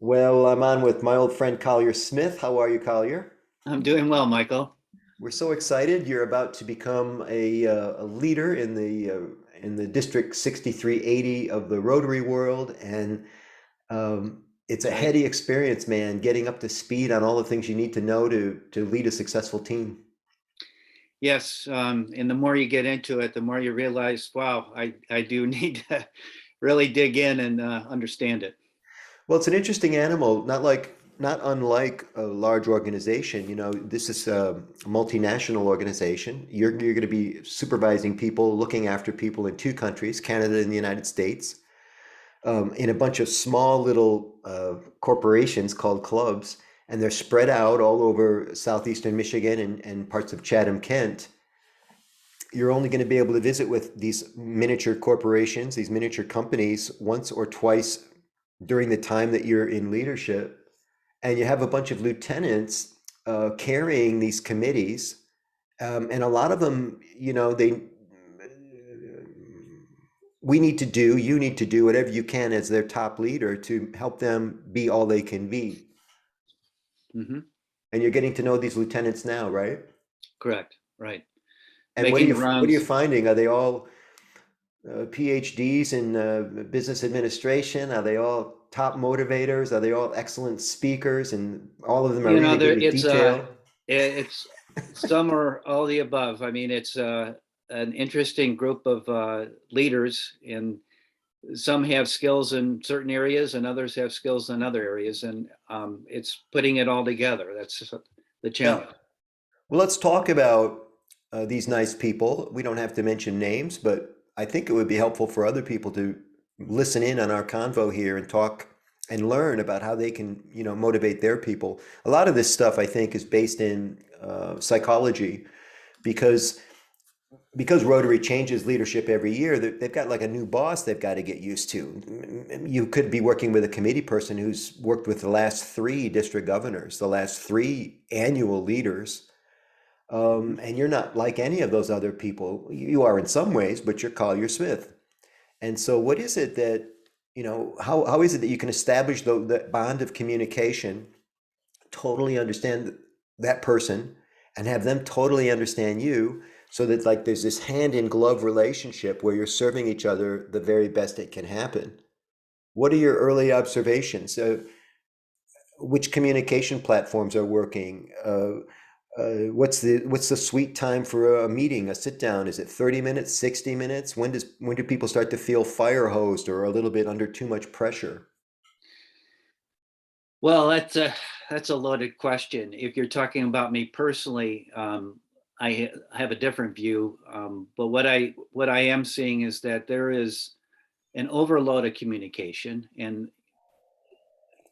Well, I'm on with my old friend Collier Smith. How are you, Collier? I'm doing well, Michael. We're so excited. You're about to become a leader in the District 6380 of the Rotary world, and it's That's a right. heady experience, man. Getting up to speed on all the things you need to know to lead a successful team. Yes, and the more you get into it, the more you realize, wow, I do need to really dig in and understand it. Well, it's an interesting animal, not unlike a large organization. You know, this is a multinational organization. You're going to be supervising people, looking after people in two countries, Canada and the United States, in a bunch of small little corporations called clubs, and they're spread out all over southeastern Michigan and parts of Chatham, Kent. You're only going to be able to visit with these miniature corporations, these miniature companies, once or twice during the time that you're in leadership, and you have a bunch of lieutenants carrying these committees, and a lot of them, you know, you need to do whatever you can as their top leader to help them be all they can be. Hmm. And you're getting to know these lieutenants now, right? Correct. Right. And Making the what are you rounds. finding? Are they all PhDs in business administration? Are they all top motivators? Are they all excellent speakers? And all of them are really good There with detail? it's some or all the above. I mean, it's an interesting group of leaders, and some have skills in certain areas, and others have skills in other areas, and it's putting it all together. That's the Yeah. challenge. Well, let's talk about these nice people. We don't have to mention names, but I think it would be helpful for other people to listen in on our convo here and talk and learn about how they can, you know, motivate their people. A lot of this stuff, I think, is based in psychology because Rotary changes leadership every year. They've got like a new boss they've got to get used to. You could be working with a committee person who's worked with the last three district governors, the last three annual leaders, Mhm. and you're not like any of those other people. You are in some ways, but you're Collier Smith. And so, what is it that, you know, how is it that you can establish the bond of communication, totally understand that person, and have them totally understand you, so that like there's this hand in glove relationship where you're serving each other the very best it can happen? What are your early observations? Which communication platforms are working? What's the sweet time for a meeting, a sit down? Is it 30 minutes, 60 minutes? When do people start to feel fire hosed or a little bit under too much pressure? Well, that's a loaded question. If you're talking about me personally, I have a different view. But what I am seeing is that there is an overload of communication, and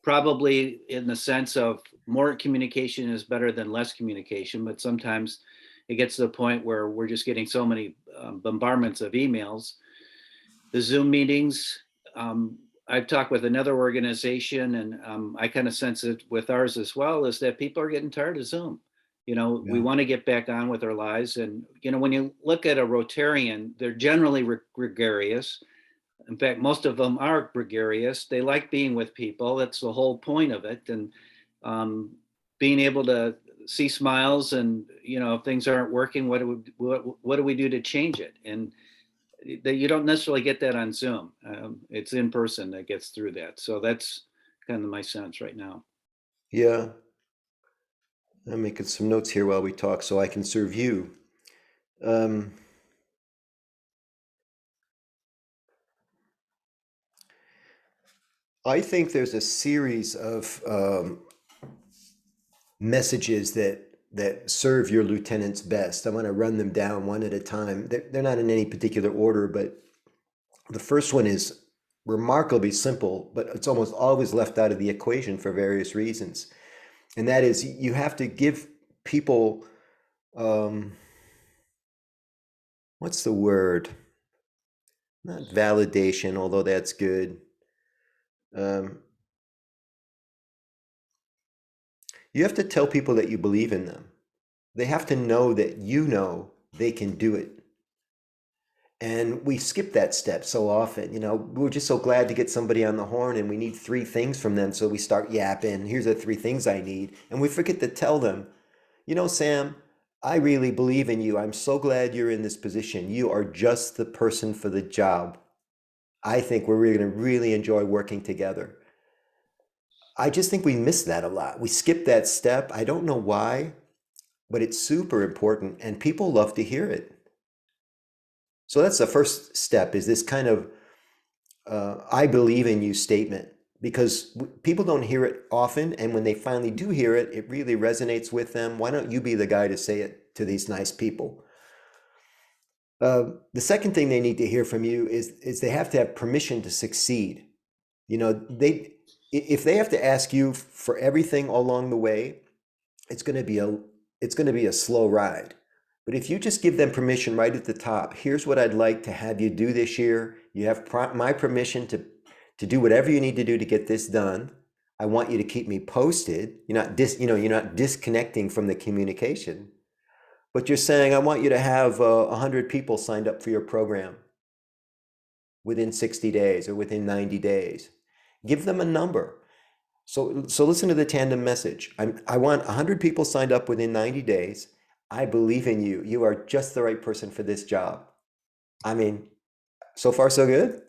probably in the sense of more communication is better than less communication. But sometimes it gets to the point where we're just getting so many bombardments of emails, the Zoom meetings. Um, I've talked with another organization, and I kind of sense it with ours as well, is that people are getting tired of Zoom. We Yeah. want to get back on with our lives. And, when you look at a Rotarian, they're generally gregarious. In fact, most of them are gregarious. They like being with people. That's the whole point of it. And um, being able to see smiles, and, if things aren't working, what do we do to change it? And that you don't necessarily get that on Zoom. It's in person that gets through that. So that's kind of my sense right now. Yeah. I'm making some notes here while we talk so I can serve you. Um, I think there's a series of messages that serve your lieutenants best. I want to run them down one at a time. They're not in any particular order, but the first one is remarkably simple, but it's almost always left out of the equation for various reasons. And that is you have to give people, um, what's the word? Not validation, although that's good. Um, you have to tell people that you believe in them. They have to know that you know they can do it. And we skip that step so often. We're just so glad to get somebody on the horn and we need three things from them. So we start yapping. Here's the three things I need. And we forget to tell them, Sam, I really believe in you. I'm so glad you're in this position. You are just the person for the job. I think we're really going to really enjoy working together. I just think we miss that a lot. We skip that step. I don't know why, but it's super important and people love to hear it. So that's the first step is this kind of I believe in you statement because people don't hear it often. And when they finally do hear it, it really resonates with them. Why don't you be the guy to say it to these nice people? The second thing they need to hear from you is they have to have permission to succeed. If they have to ask you for everything along the way, it's going to be a slow ride. But if you just give them permission right at the top, here's what I'd like to have you do this year. You have my permission to do whatever you need to do to get this done. I want you to keep me posted. You're not disconnecting from the communication, but you're saying I want you to have 100 people signed up for your program within 60 days or within 90 days. Give them a number. So listen to the tandem message. I want 100 people signed up within 90 days. I believe in you. You are just the right person for this job. I mean, so far so good.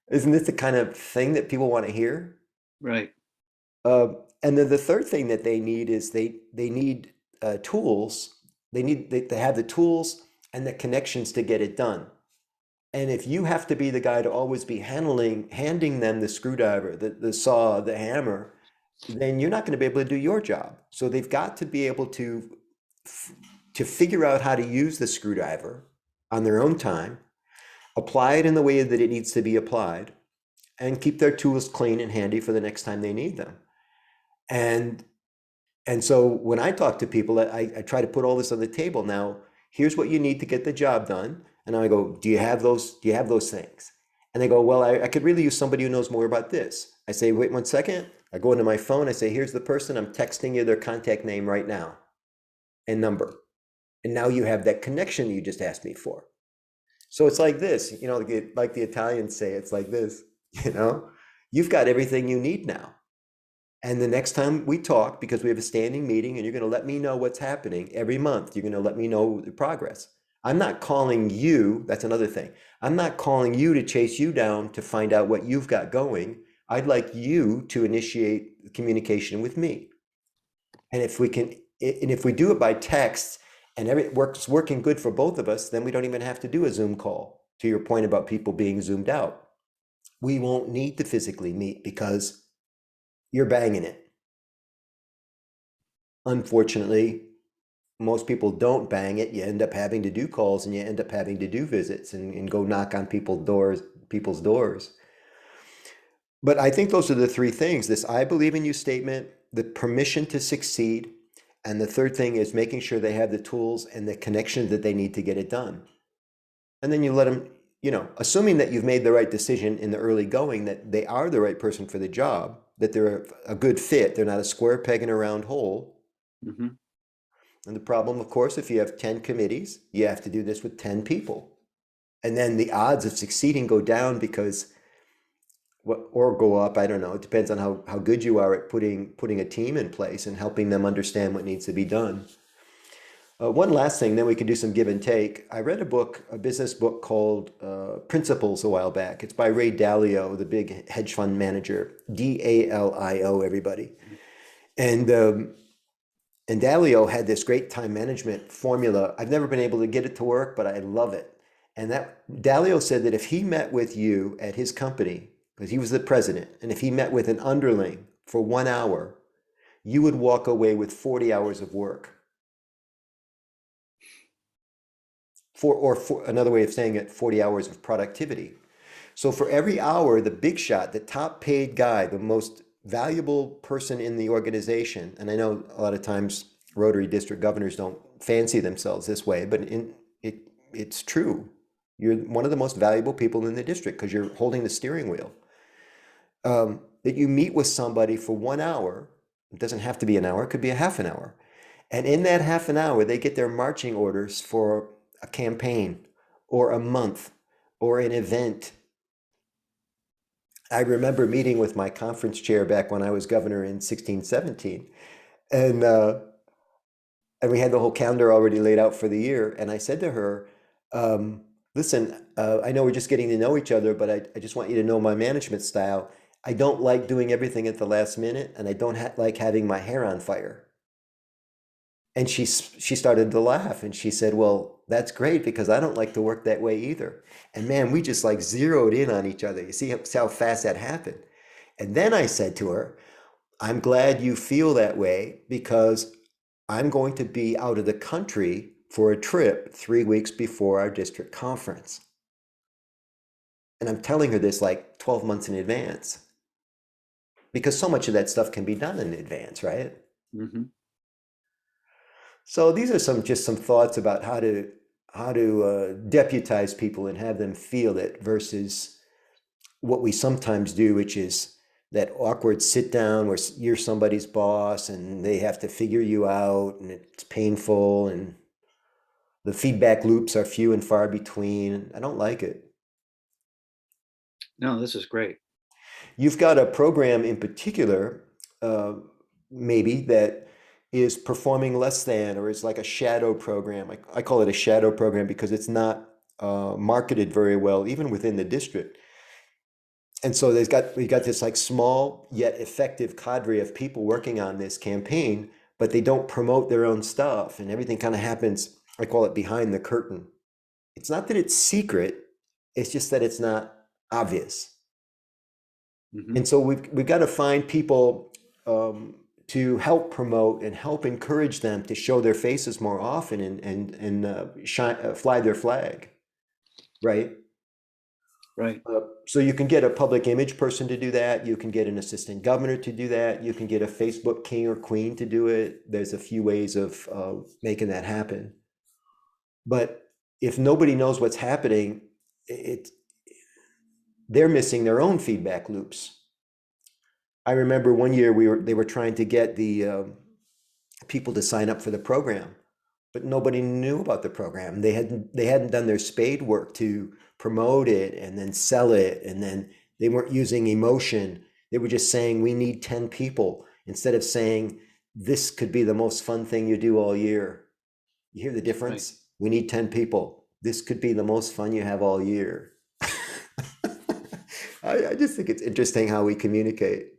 Isn't this the kind of thing that people want to hear? Right. Uh, and then the third thing that they need is they need tools. They have the tools and the connections to get it done. And if you have to be the guy to always be handing them the screwdriver, the saw, the hammer, then you're not going to be able to do your job. So they've got to be able to figure out how to use the screwdriver on their own time, apply it in the way that it needs to be applied, and keep their tools clean and handy for the next time they need them. And and so when I talk to people, I try to put all this on the table. Now, here's what you need to get the job done. And I go, do you have those? Do you have those things? And they go, well, I could really use somebody who knows more about this. I say, wait 1 second. I go into my phone. I say, here's the person. I'm texting you their contact name right now and number. And now you have that connection you just asked me for. So it's like this, like the Italians say, it's like this, you know, you've got everything you need now. And the next time we talk, because we have a standing meeting and you're going to let me know what's happening every month, you're going to let me know the progress. I'm not calling you, that's another thing. I'm not calling you to chase you down to find out what you've got going. I'd like you to initiate communication with me. And if we do it by text and it's working good for both of us, then we don't even have to do a Zoom call. To your point about people being zoomed out, we won't need to physically meet because you're banging it. Unfortunately, most people don't bang it. You end up having to do calls and you end up having to do visits and go knock on people's doors. But I think those are the three things: this I believe in you statement, the permission to succeed, and the third thing is making sure they have the tools and the connection that they need to get it done. And then you let them, assuming that you've made the right decision in the early going, that they are the right person for the job, that they're a good fit, they're not a square peg in a round hole. Mm-hmm. And the problem, of course, if you have 10 committees, you have to do this with 10 people. And then the odds of succeeding go down because, or go up, I don't know. It depends on how good you are at putting a team in place and helping them understand what needs to be done. One last thing, then we can do some give and take. I read a business book called Principles a while back. It's by Ray Dalio, the big hedge fund manager, Dalio, everybody. And Dalio had this great time management formula. I've never been able to get it to work, but I love it. And that Dalio said that if he met with you at his company, because he was the president, and if he met with an underling for 1 hour, you would walk away with 40 hours of work. For another way of saying it, 40 hours of productivity. So for every hour, the big shot, the top paid guy, the most valuable person in the organization, and I know a lot of times Rotary District governors don't fancy themselves this way, but it's true. You're one of the most valuable people in the district because you're holding the steering wheel. That you meet with somebody for 1 hour, it doesn't have to be an hour, it could be a half an hour. And in that half an hour, they get their marching orders for a campaign or a month or an event. I remember meeting with my conference chair back when I was governor in 16, 17, and we had the whole calendar already laid out for the year. And I said to her, listen, I know we're just getting to know each other, but I just want you to know my management style. I don't like doing everything at the last minute, and I don't like having my hair on fire. And she started to laugh, and she said, well, that's great because I don't like to work that way either. And man, we just like zeroed in on each other. You see how fast that happened. And then I said to her, I'm glad you feel that way because I'm going to be out of the country for a trip 3 weeks before our district conference. And I'm telling her this like 12 months in advance because so much of that stuff can be done in advance, right? Hmm. So these are some thoughts about how to deputize people and have them feel it versus what we sometimes do, which is that awkward sit down where you're somebody's boss and they have to figure you out and it's painful and the feedback loops are few and far between. I don't like it. No, this is great. You've got a program in particular, uh, maybe that is performing less than, or is like a shadow program. I call it a shadow program because it's not marketed very well, even within the district. And so we've got this like small yet effective cadre of people working on this campaign, but they don't promote their own stuff, and everything kind of happens. I call it behind the curtain. It's not that it's secret; it's just that it's not obvious. Hmm. And so we've got to find people to help promote and help encourage them to show their faces more often and fly their flag, right? Right. So you can get a public image person to do that. You can get an assistant governor to do that. You can get a Facebook king or queen to do it. There's a few ways of making that happen. But if nobody knows what's happening, it they're missing their own feedback loops. I remember one year they were trying to get the people to sign up for the program, but nobody knew about the program. They hadn't done their spade work to promote it and then sell it, and then they weren't using emotion. They were just saying we need 10 people instead of saying this could be the most fun thing you do all year. You hear the Right. difference? We need 10 people. This could be the most fun you have all year. I just think it's interesting how we communicate.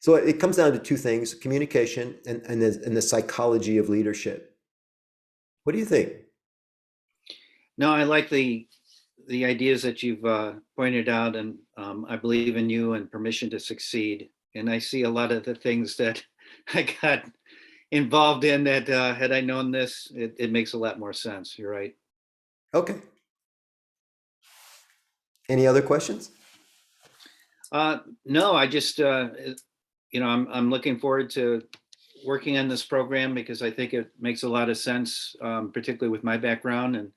So it comes down to two things: communication and the psychology of leadership. What do you think? No, I like the ideas that you've pointed out, and I believe in you and permission to succeed. And I see a lot of the things that I got involved in that had I known this, it makes a lot more sense. You're right. Okay. Any other questions? No, I just I'm looking forward to working on this program because I think it makes a lot of sense, particularly with my background, and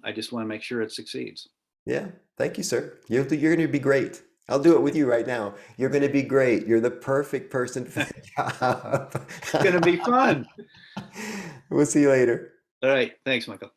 I just want to make sure it succeeds. Yeah. Thank you, sir. You're going to be great. I'll do it with you right now. You're going to be great. You're the perfect person for the It's going to be job. fun. We'll see you later. All right. Thanks, Michael.